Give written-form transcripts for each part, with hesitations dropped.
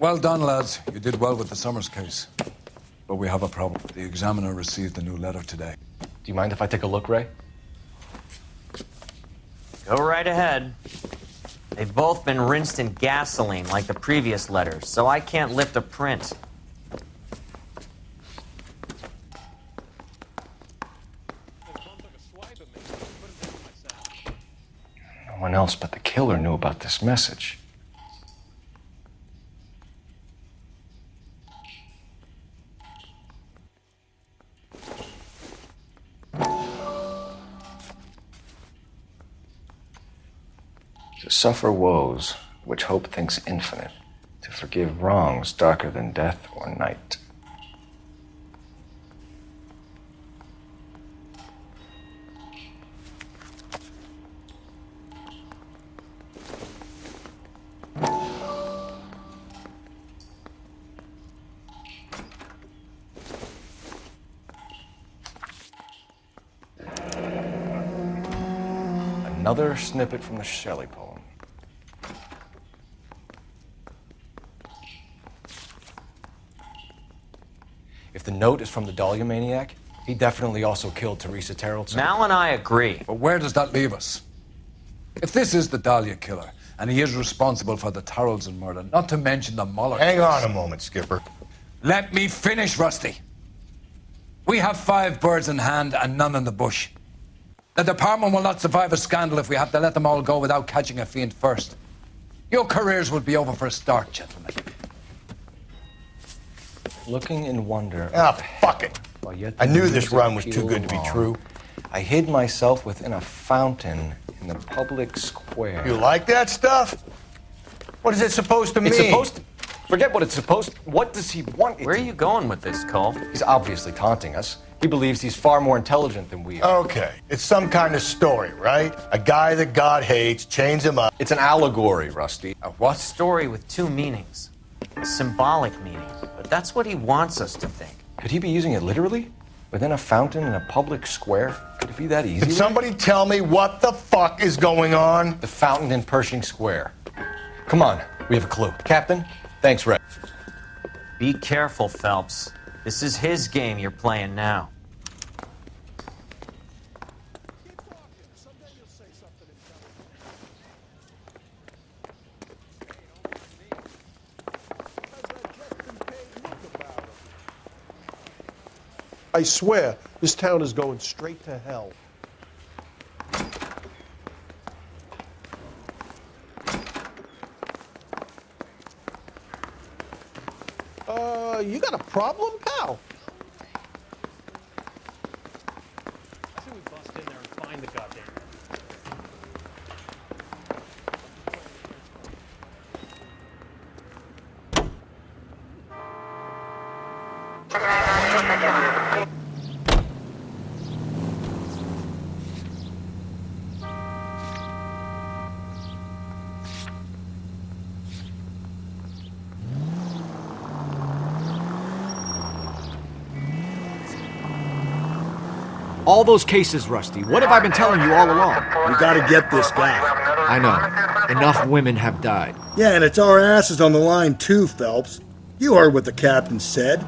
Well done, lads. You did well with the Summers case. But we have a problem. The examiner received a new letter today. Do you mind if I take a look, Ray? Go right ahead. They've both been rinsed in gasoline like the previous letters, so I can't lift a print. No one else but the killer knew about this message. To suffer woes which hope thinks infinite, to forgive wrongs darker than death or night. Another snippet from the Shelley poem. If the note is from the Dahlia maniac, he definitely also killed Teresa Terrellson. Mal and I agree. But where does that leave us? If this is the Dahlia killer, and he is responsible for the Terrellson murder, not to mention the Muller Hang case. on a moment, Skipper. Let me finish, Rusty. We have 5 birds in hand and none in the bush. The department will not survive a scandal if we have to let them all go without catching a fiend first. Your careers will be over for a start, gentlemen. Looking in wonder. Ah, fuck it. While yet I the knew this music run was too pealed good to be along, true. I hid myself within a fountain in the public square. You like that stuff? What is it supposed to mean? It's supposed to... Forget what it's supposed to... What does he want it Where are to- you going with this, Cole? He's obviously taunting us. He believes he's far more intelligent than we are. Okay, it's some kind of story, right? A guy that God hates, chains him up. It's an allegory, Rusty. A what? Story with 2 meanings. A symbolic meaning. But that's what he wants us to think. Could he be using it literally? Within a fountain in a public square? Could it be that easy? Can somebody tell me what the fuck is going on? The fountain in Pershing Square. Come on, we have a clue. Captain, thanks, Ray. Be careful, Phelps. This is his game you're playing now. I swear, this town is going straight to hell. You got a problem, pal? I say we bust in there and find the goddamn. All those cases, Rusty. What have I been telling you all along? We gotta get this guy. I know. Enough women have died. Yeah, and it's our asses on the line too, Phelps. You heard what the captain said.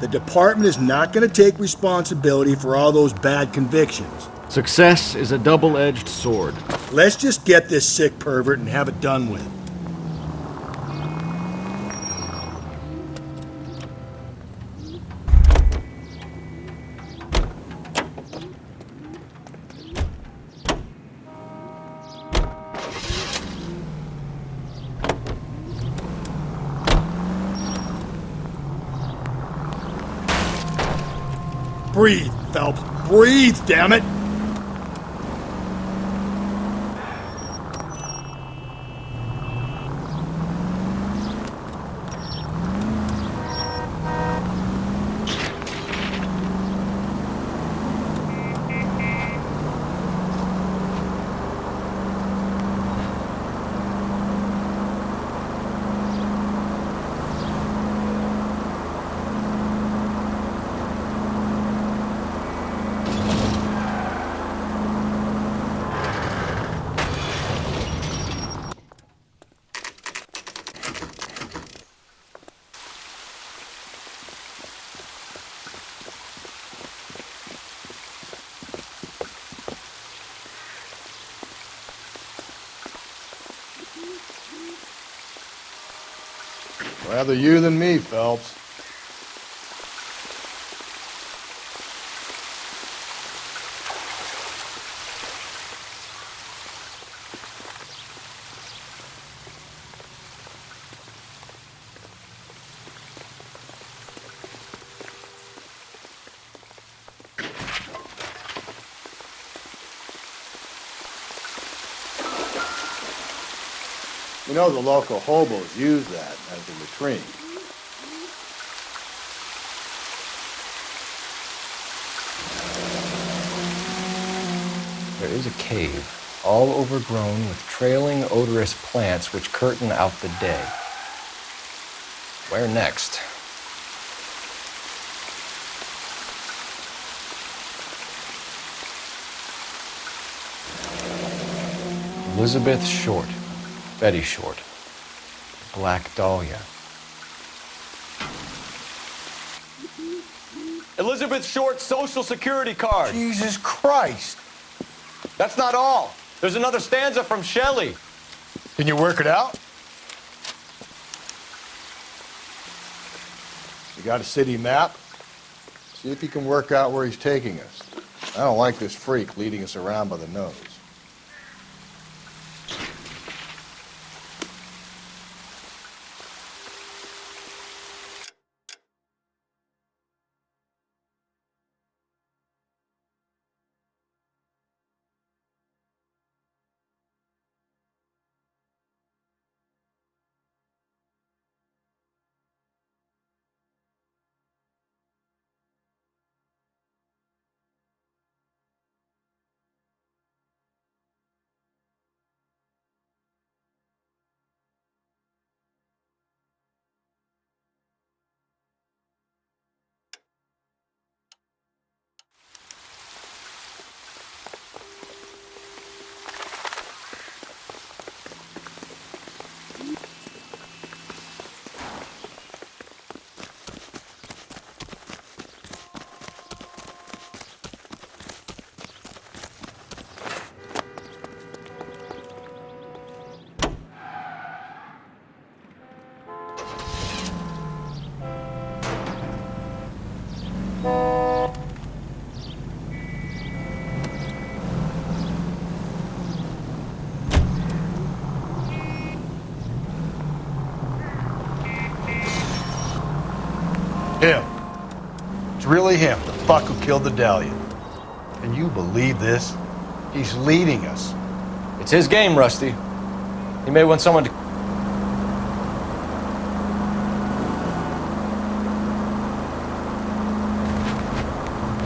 The department is not gonna take responsibility for all those bad convictions. Success is a double-edged sword. Let's just get this sick pervert and have it done with. Breathe, Phelps. Breathe, damn it! Rather you than me, Phelps. You know the local hobos use that as a latrine. There is a cave, all overgrown with trailing, odorous plants which curtain out the day. Where next? Elizabeth Short, Betty Short, Black Dahlia. Elizabeth Short's social security card. Jesus Christ! That's not all. There's another stanza from Shelley. Can you work it out? You got a city map? See if you can work out where he's taking us. I don't like this freak leading us around by the nose. Him. It's really him, the fuck who killed the Dahlia. Can you believe this? He's leading us. It's his game, Rusty. He may want someone to...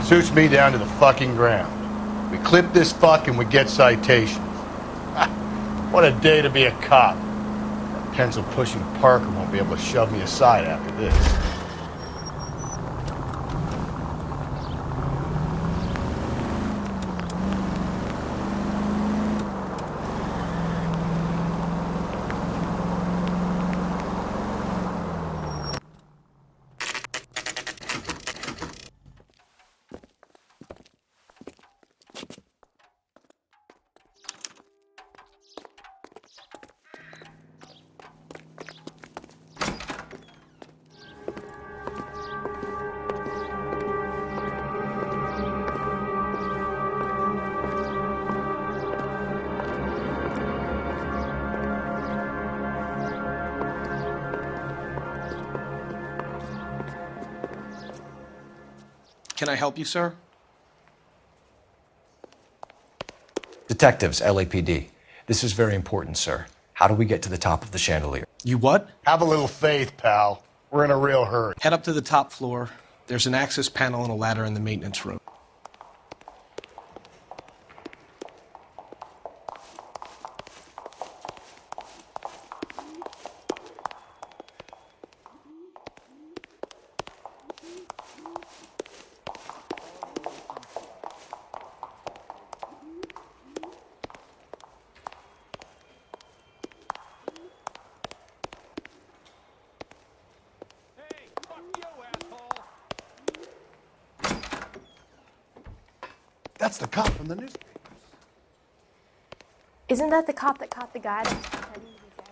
Suits me down to the fucking ground. We clip this fuck and we get citations. What a day to be a cop. That pencil-pushing Parker won't be able to shove me aside after this. Can I help you, sir? Detectives, LAPD. This is very important, sir. How do we get to the top of the chandelier? You what? Have a little faith, pal. We're in a real hurry. Head up to the top floor. There's an access panel and a ladder in the maintenance room. That's the cop from the newspaper. Isn't that the cop that caught the guy that was pretending to be dead?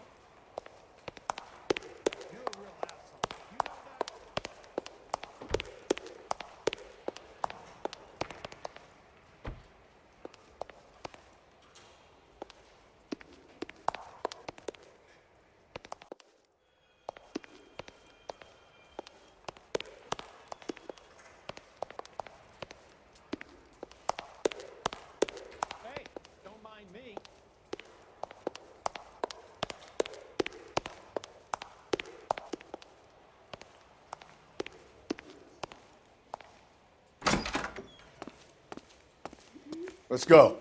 Let's go.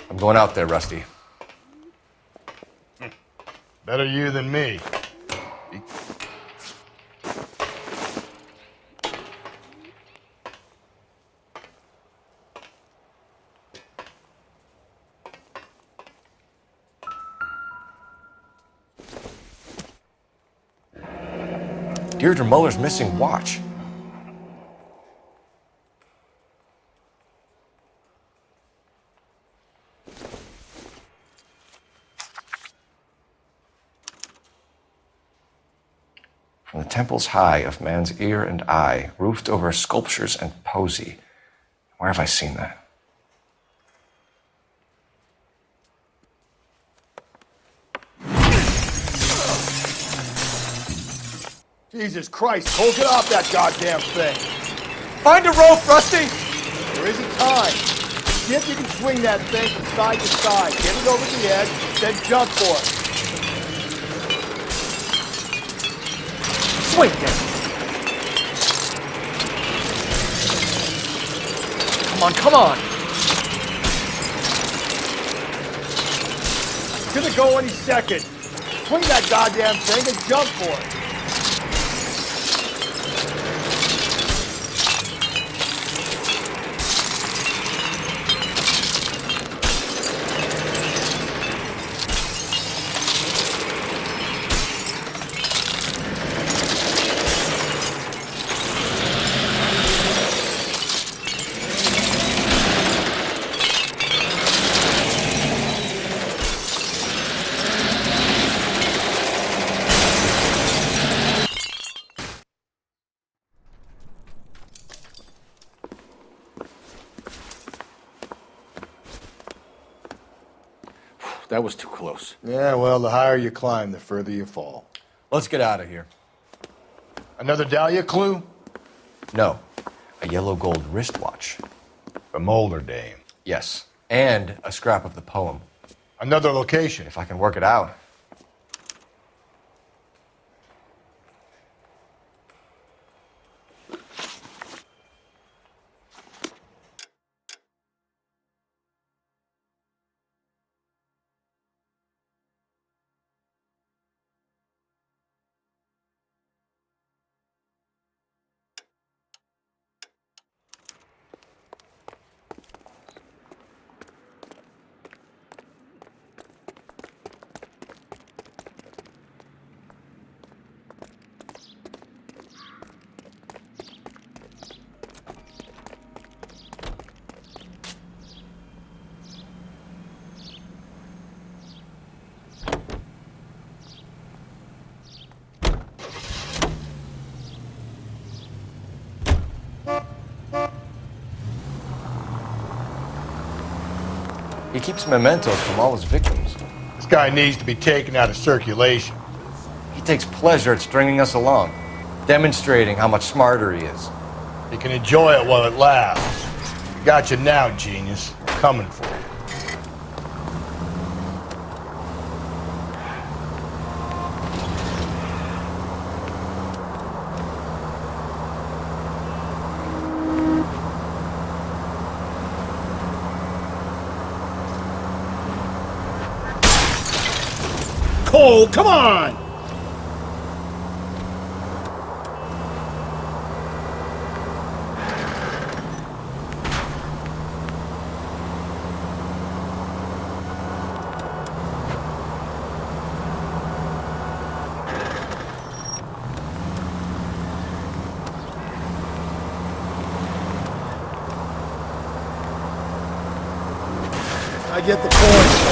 I'm going out there, Rusty. Better you than me. Deirdre Muller's missing watch. From the temples high of man's ear and eye, roofed over sculptures and poesy. Where have I seen that? Jesus Christ, Cole, get off that goddamn thing. Find a rope, Rusty! There isn't time. See if you can swing that thing from side to side. Get it over the edge, then jump for it. Swing it! Come on, come on! It's gonna go any second. Swing that goddamn thing and jump for it. That was too close. Yeah, well, the higher you climb, the further you fall. Let's get out of here. Another Dahlia clue? No, a yellow gold wristwatch. The Molder Dame. Yes, and a scrap of the poem. Another location. If I can work it out. He keeps mementos from all his victims. This guy needs to be taken out of circulation. He takes pleasure at stringing us along, demonstrating how much smarter he is. You can enjoy it while it lasts. Got you now, genius. Coming for you. Cole, come on! I get the point.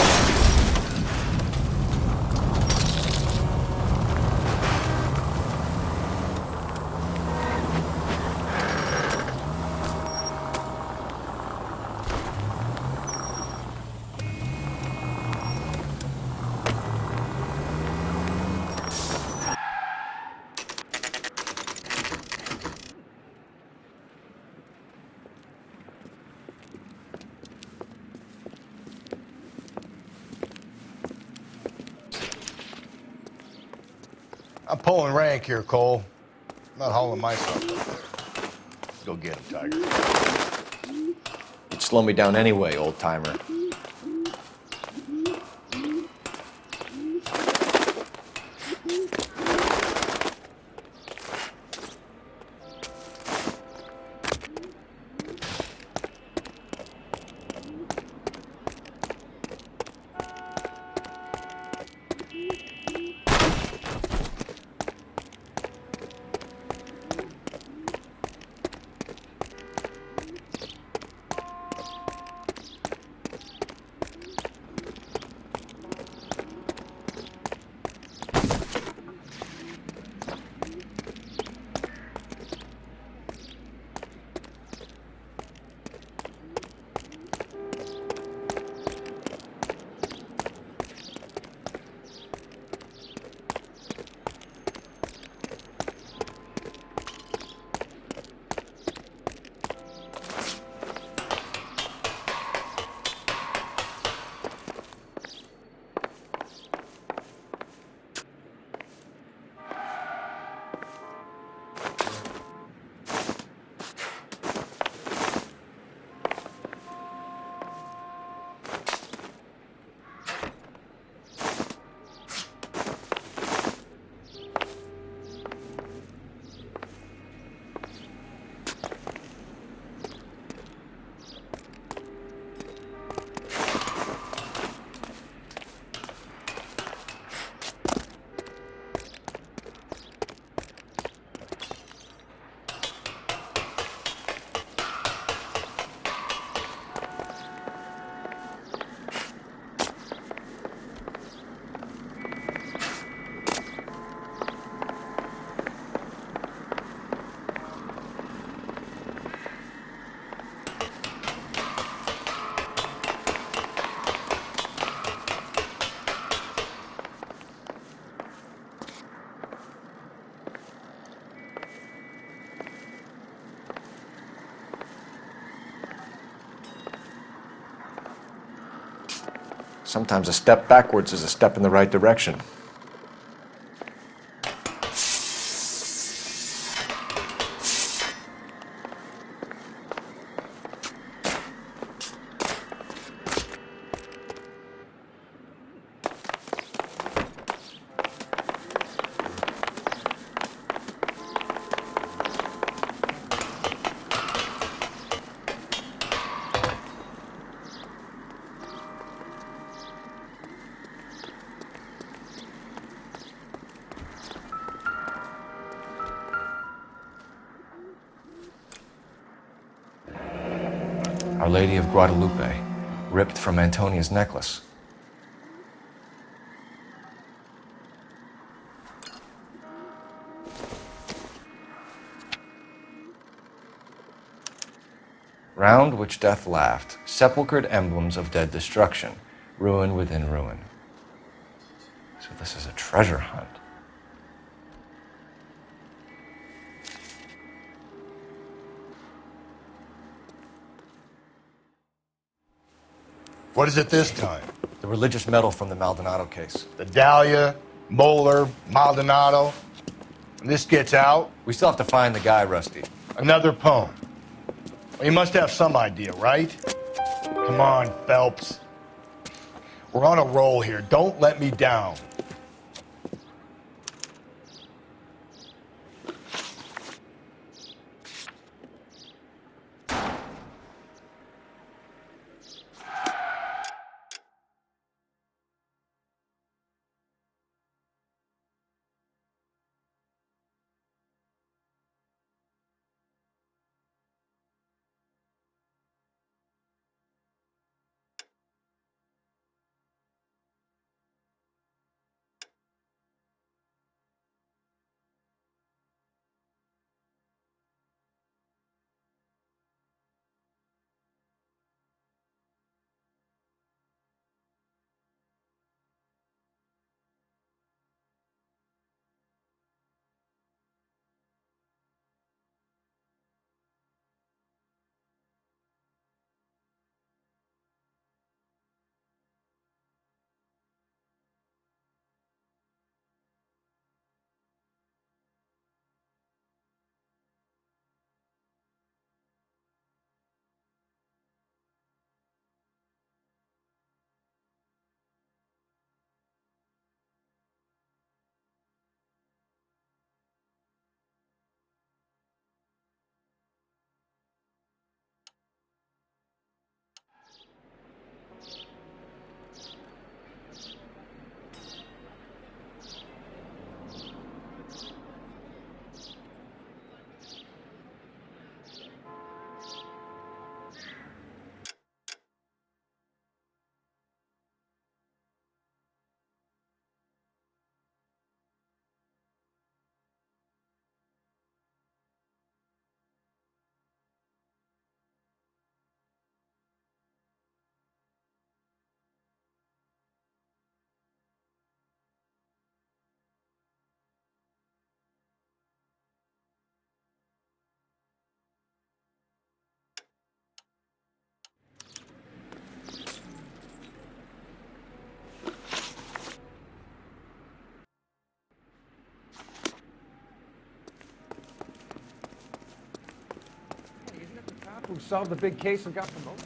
I'm pulling rank here, Cole. I'm not hauling myself up there. Let's go get him, Tiger. You'd slow me down anyway, old timer. Sometimes a step backwards is a step in the right direction. Our Lady of Guadalupe, ripped from Antonia's necklace. Round which death laughed, sepulchred emblems of dead destruction, ruin within ruin. So this is a treasure hunt. What is it this time? The religious medal from the Maldonado case. The Dahlia, Moeller, Maldonado. When this gets out, We still have to find the guy, Rusty. another poem. Well, you must have some idea, right? Come on, Phelps. We're on a roll here. Don't let me down. who solved the big case and got promoted.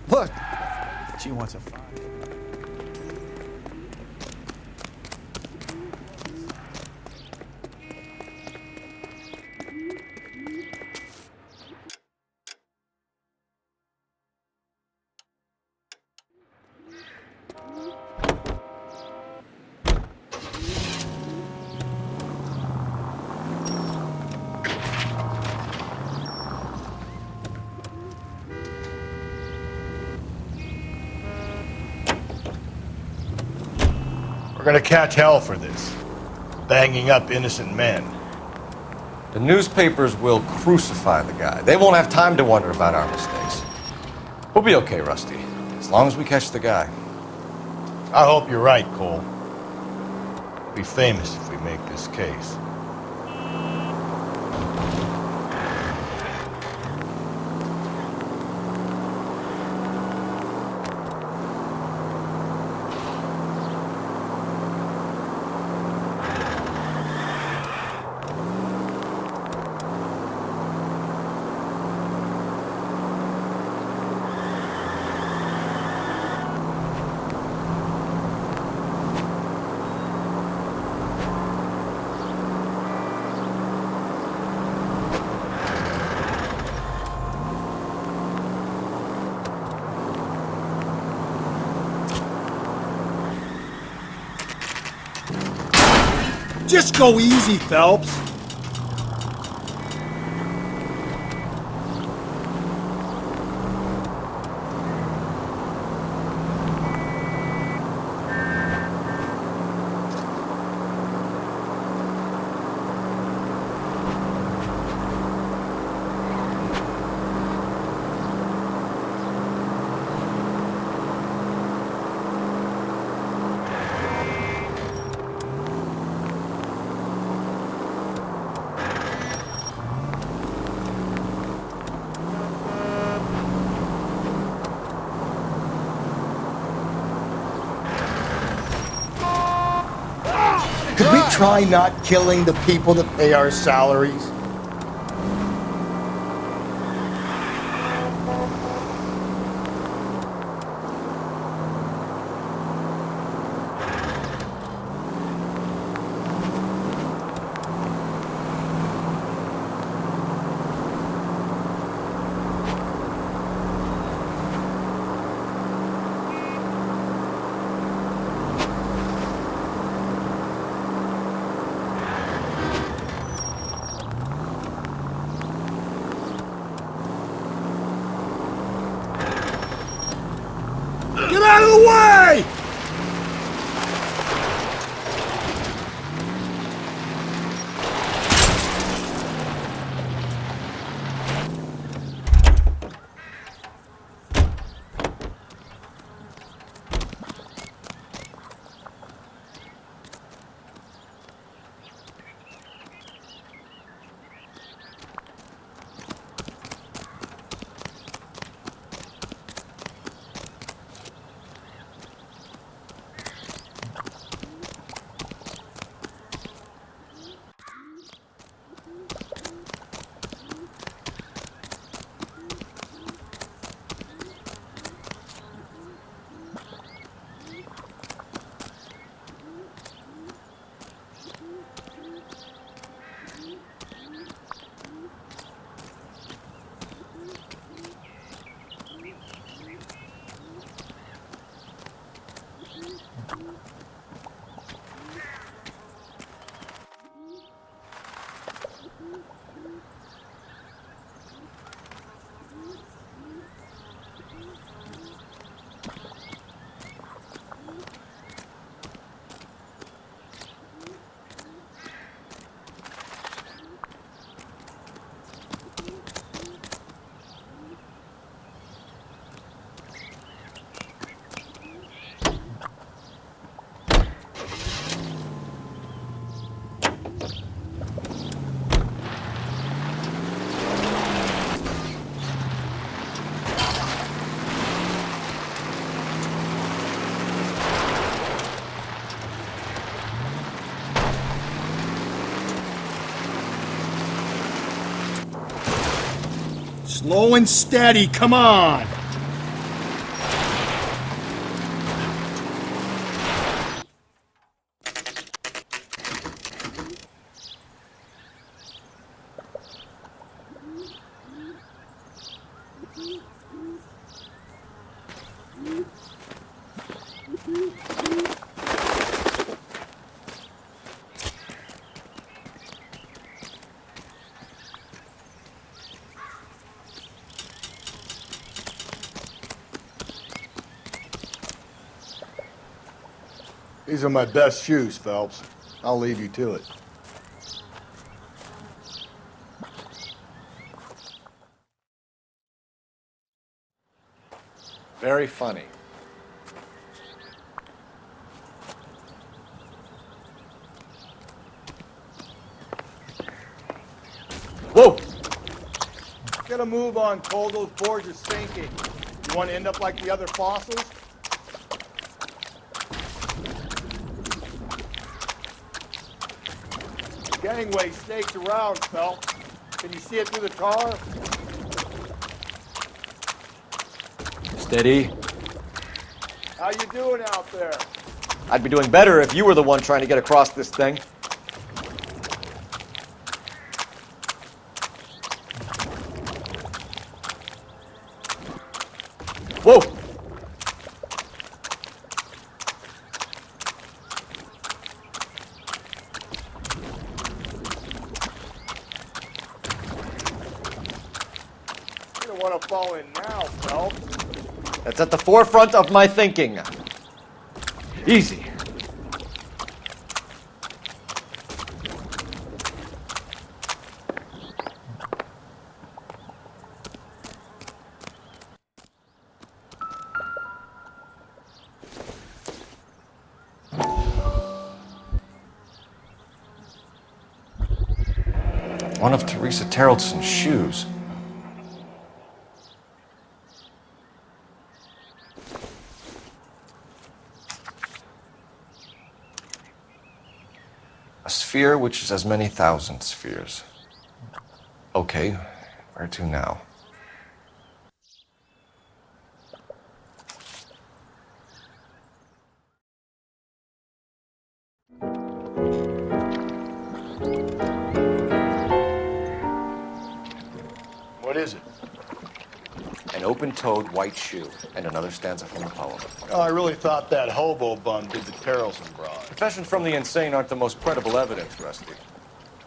Look! She wants a fight. We're gonna catch hell for this. Banging up innocent men. The newspapers will crucify the guy. They won't have time to wonder about our mistakes. We'll be okay, Rusty, as long as we catch the guy. I hope you're right, Cole. We'll be famous if we make this case. Just go easy, Phelps. Could we try not killing the people that pay our salaries? Get out of the way! Slow and steady, come on! These are my best shoes, Phelps. I'll leave you to it. Very funny. Whoa! Get a move on, Cole. Those boards are sinking. You want to end up like the other fossils? Gangway staked around, Phelps. Can you see it through the tar? Steady. How you doing out there? I'd be doing better if you were the one trying to get across this thing. Whoa! You don't want to fall in now, Phelps. That's at the forefront of my thinking. Easy. One of Teresa Terreldson's shoes. A sphere which is as many thousand spheres. Okay, where to now? What is it? An open-toed white shoe, and another stanza from the poem. Oh, I really thought that hobo bum did the Terrelson broad. Confessions from the insane aren't the most credible evidence, Rusty.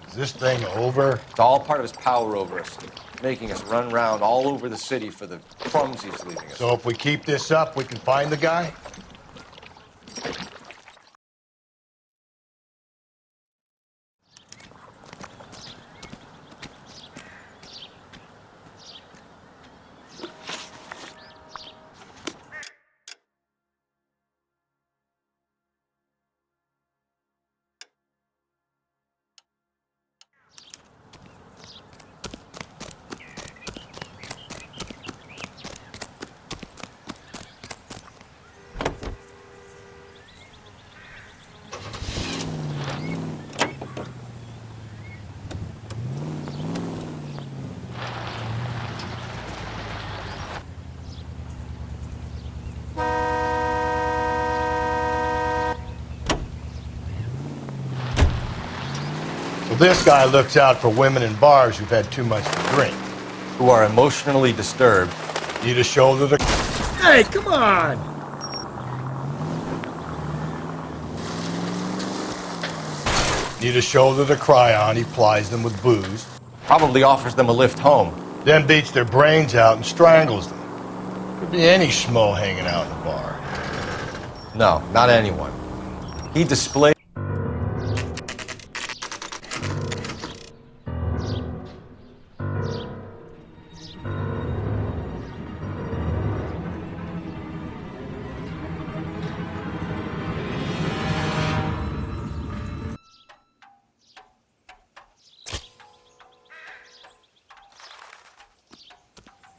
Is this thing over? It's all part of his power over us, making us run round all over the city for the crumbs he's leaving us. So if we keep this up, we can find the guy? So this guy looks out for women in bars who've had too much to drink. Who are emotionally disturbed. Need a shoulder to... Hey, come on! Need a shoulder to cry on, he plies them with booze. Probably offers them a lift home. Then beats their brains out and strangles them. Could be any schmo hanging out in the bar. No, not anyone. He displayed...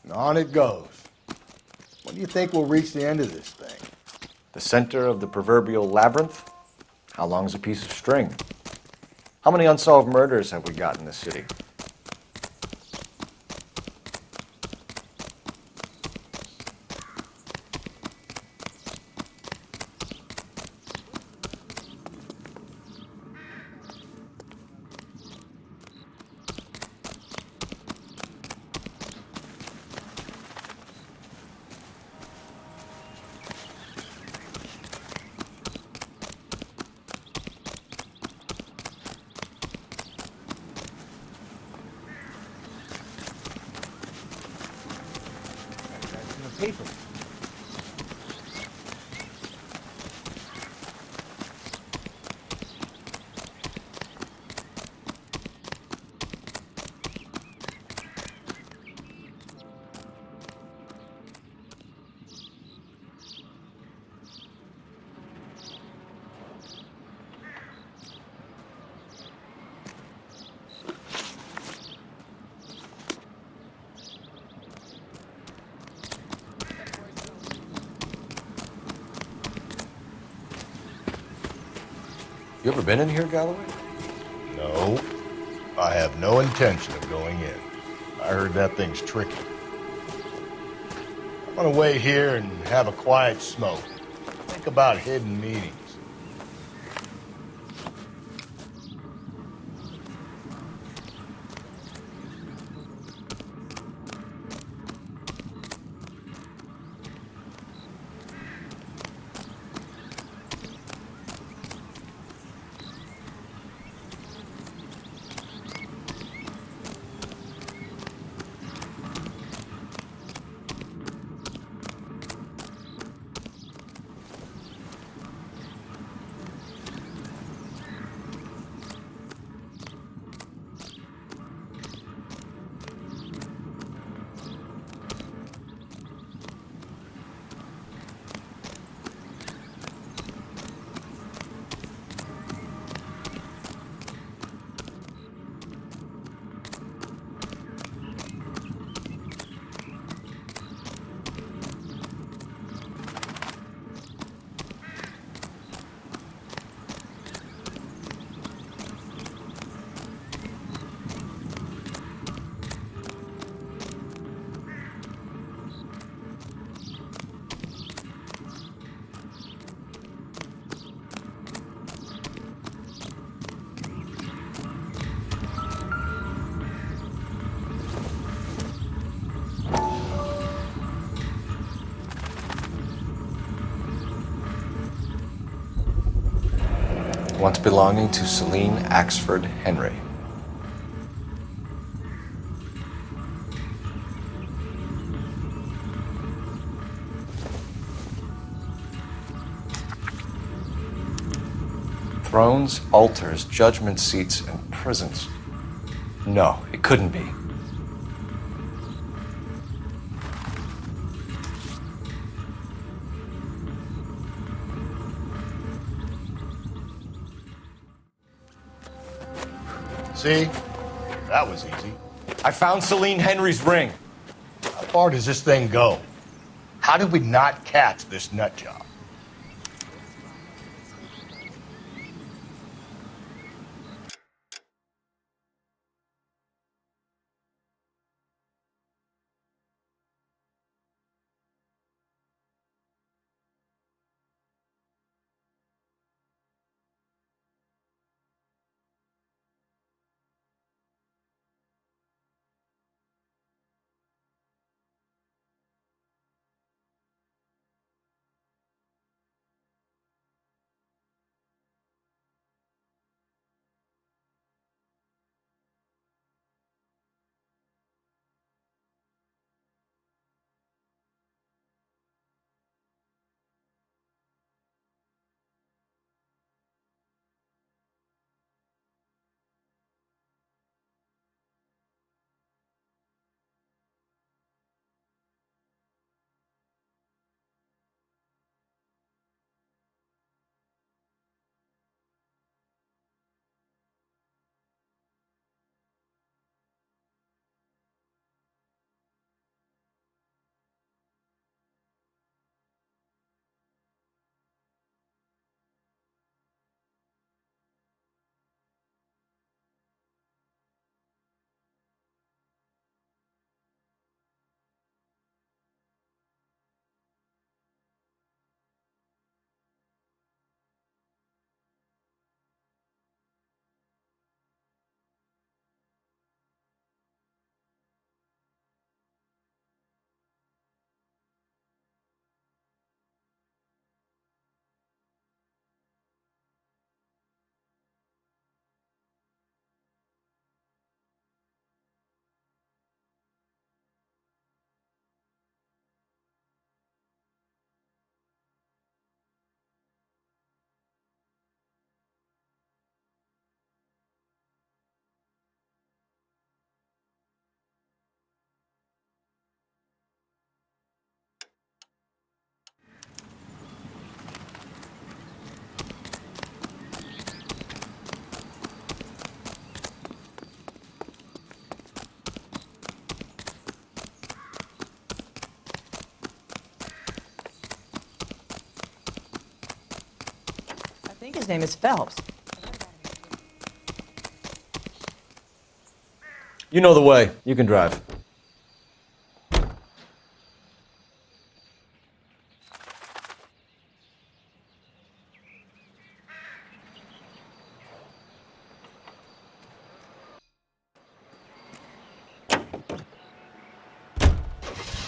And on it goes. When do you think we'll reach the end of this thing? The center of the proverbial labyrinth? How long's a piece of string? How many unsolved murders have we got in this city? paper. You ever been in here, Galloway? No, I have no intention of going in. I heard that thing's tricky. I'm gonna wait here and have a quiet smoke. Think about hidden meetings. Once belonging to Celine Axford Henry. Thrones, altars, judgment seats, and prisons. No, it couldn't be. See? That was easy. I found Celine Henry's ring. How far does this thing go? How did we not catch this nut job? think his name is Phelps. You know the way. You can drive.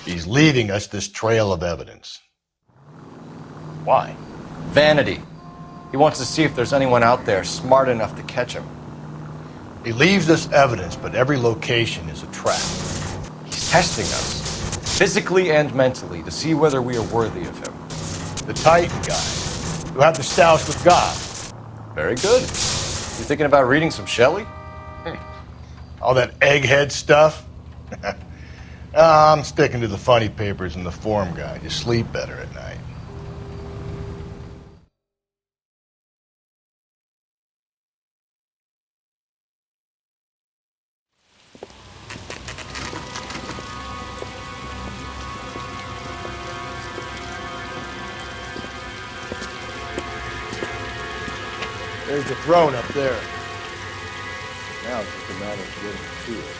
He's leaving us this trail of evidence. Why? Vanity. He wants to see if there's anyone out there smart enough to catch him. He leaves us evidence, but every location is a trap. He's testing us, physically and mentally, to see whether we are worthy of him. The Titan guys, who have the stoush with God. Very good. You thinking about reading some Shelley? All that egghead stuff? I'm sticking to the funny papers and the form guide. You sleep better at night. There's the throne up there. Now it's just a matter of getting to it.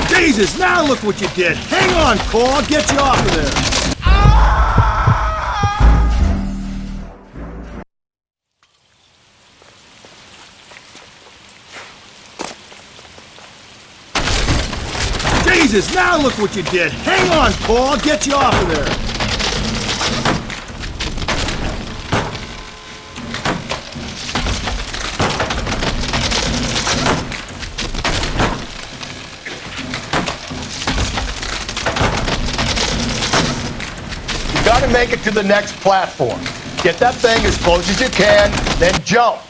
Jesus, now look what you did. Hang on, Cole, I'll get you off of there. Jesus, now look what you did. Hang on, Cole, I'll get you off of there. Gotta make it to the next platform. Get that thing as close as you can, then jump.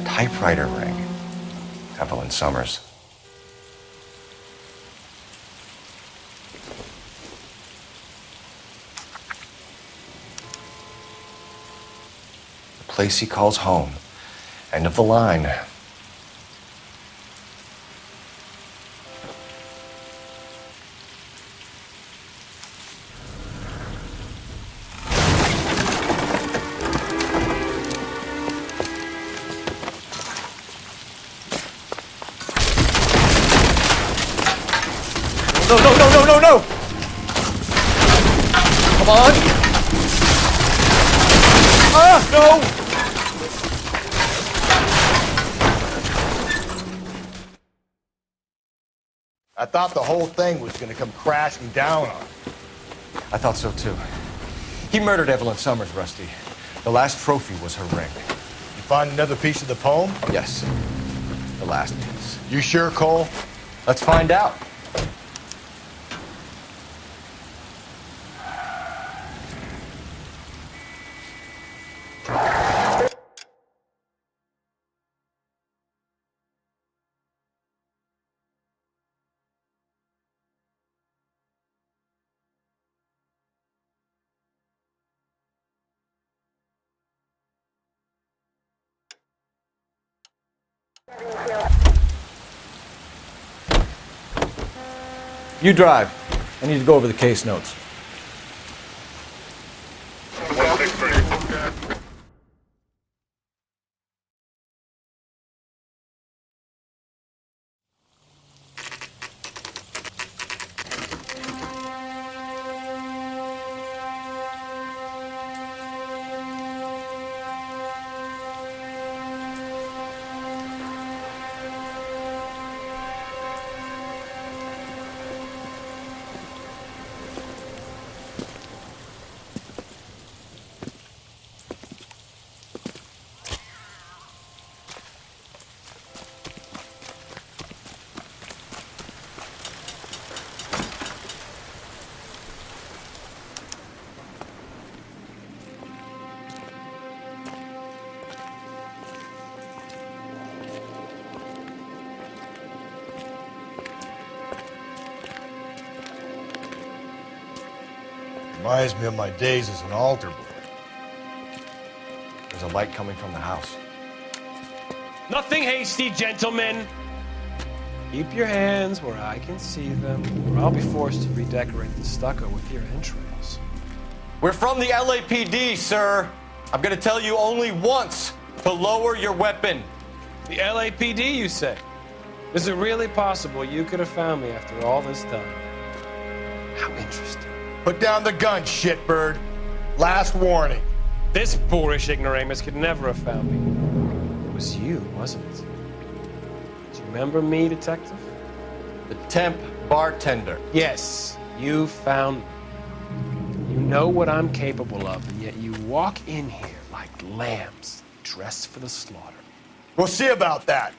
Typewriter ring. Evelyn Summers. The place he calls home. End of the line. No, no, no, no, no, no! Come on! Ah, no! I thought the whole thing was gonna come crashing down on him. I thought so too. He murdered Evelyn Summers, Rusty. The last trophy was her ring. You find another piece of the poem? Yes. The last piece. You sure, Cole? Let's find out. You drive. I need to go over the case notes. Reminds me of my days as an altar boy. There's a light coming from the house. Nothing hasty, gentlemen. Keep your hands where I can see them, or I'll be forced to redecorate the stucco with your entrails. We're from the LAPD, sir. I'm gonna tell you only once to lower your weapon. The LAPD, you say? Is it really possible you could have found me after all this time? How interesting. Put down the gun, shitbird. Last warning. This boorish ignoramus could never have found me. It was you, wasn't it? Do you remember me, detective? The temp bartender. Yes, you found me. You know what I'm capable of, and yet you walk in here like lambs dressed for the slaughter. We'll see about that.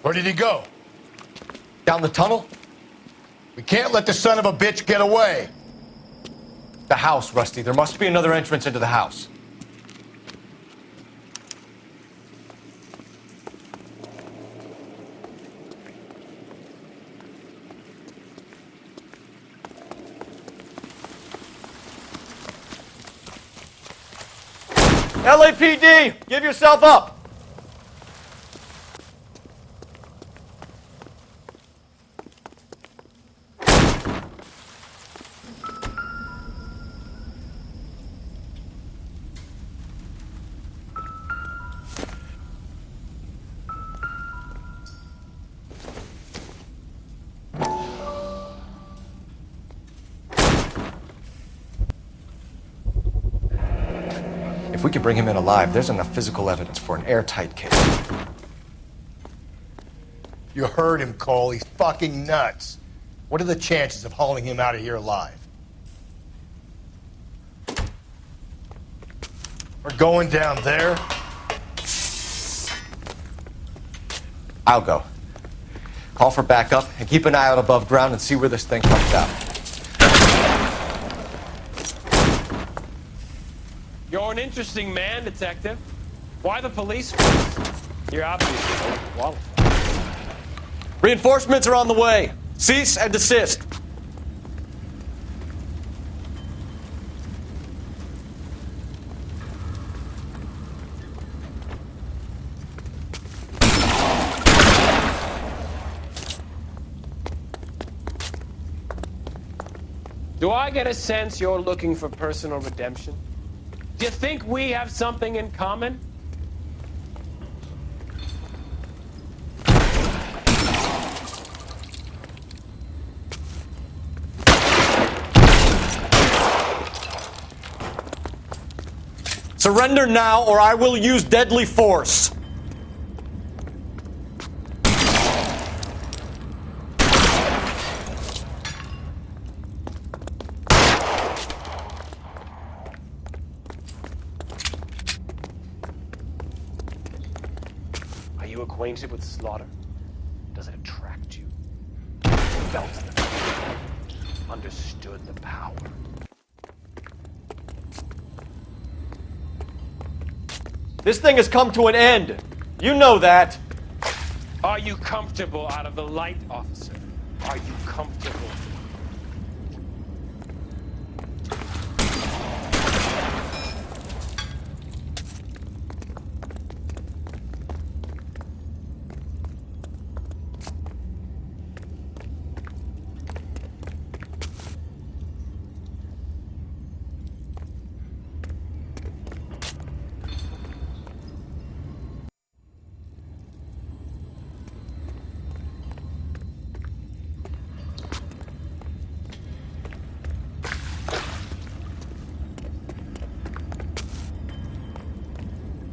Where did he go? Down the tunnel? We can't let the son of a bitch get away. The house, Rusty. There must be another entrance into the house. LAPD! Give yourself up! If we could bring him in alive, there's enough physical evidence for an airtight case. You heard him, Cole. He's fucking nuts. What are the chances of hauling him out of here alive? We're going down there. I'll go. Call for backup and keep an eye out above ground and see where this thing comes out. You're an interesting man, detective. Why the police force? You're obviously qualified. Reinforcements are on the way. Cease and desist. Do I get a sense you're looking for personal redemption? Do you think we have something in common? Surrender now, or I will use deadly force. Are you acquainted with slaughter? Does it attract you? Felt the fear? Understood the power? This thing has come to an end. You know that. Are you comfortable out of the light, officer? Are you comfortable?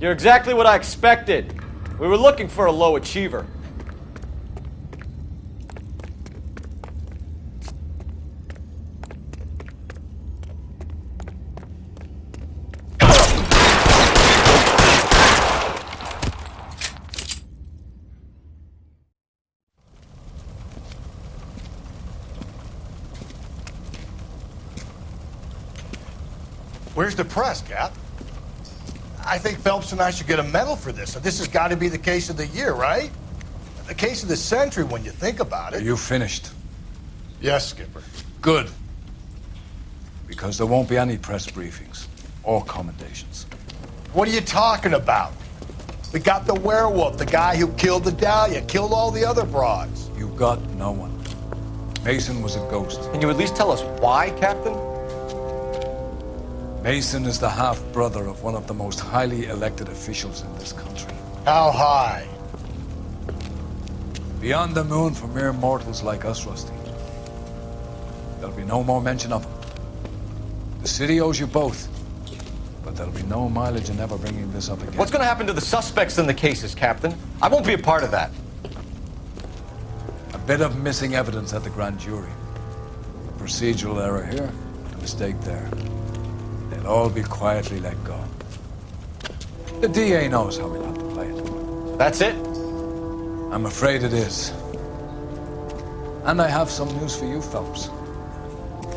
You're exactly what I expected. We were looking for a low achiever. Where's the press, Cap? I think Phelps and I should get a medal for this. So this has got to be the case of the year, right? The case of the century when you think about it. Are you finished? Yes, Skipper. Good. Because there won't be any press briefings or commendations. What are you talking about? We got the werewolf, the guy who killed the Dahlia, killed all the other broads. You got no one. Mason was a ghost. Can you at least tell us why, Captain? Mason is the half-brother of one of the most highly elected officials in this country. How high? Beyond the moon for mere mortals like us, Rusty. There'll be no more mention of him. The city owes you both, but there'll be no mileage in ever bringing this up again. What's going to happen to the suspects in the cases, Captain? I won't be a part of that. A bit of missing evidence at the grand jury. A procedural error here, a mistake there. They'll all be quietly let go. The DA knows how we like to play it. That's it? I'm afraid it is. And I have some news for you, Phelps.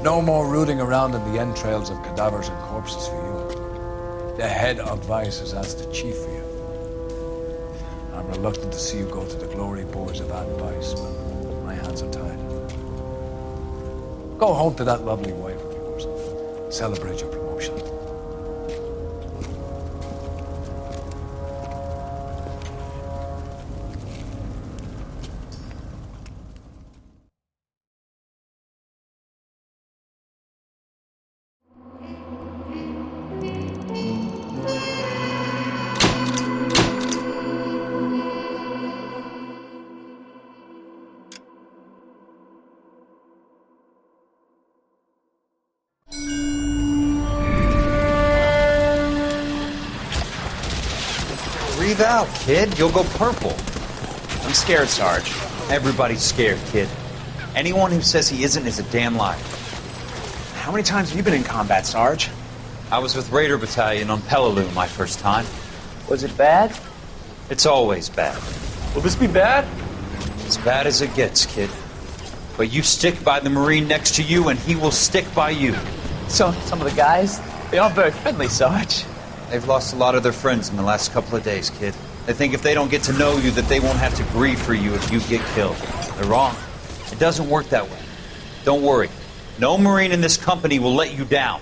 No more rooting around in the entrails of cadavers and corpses for you. The head of Vice has asked the chief for you. I'm reluctant to see you go to the glory boards of Ad Vice, but my hands are tied. Go home to that lovely wife of yours. Celebrate your promotion. Breathe out, kid. You'll go purple. I'm scared, Sarge. Everybody's scared, kid. Anyone who says he isn't is a damn liar. How many times have you been in combat, Sarge? I was with Raider Battalion on Peleliu my first time. Was it bad? It's always bad. Will this be bad? As bad as it gets, kid. But you stick by the Marine next to you, and he will stick by you. So, some of the guys, they aren't very friendly, Sarge. They've lost a lot of their friends in the last couple of days, kid. They think if they don't get to know you, that they won't have to grieve for you if you get killed. They're wrong. It doesn't work that way. Don't worry. No Marine in this company will let you down.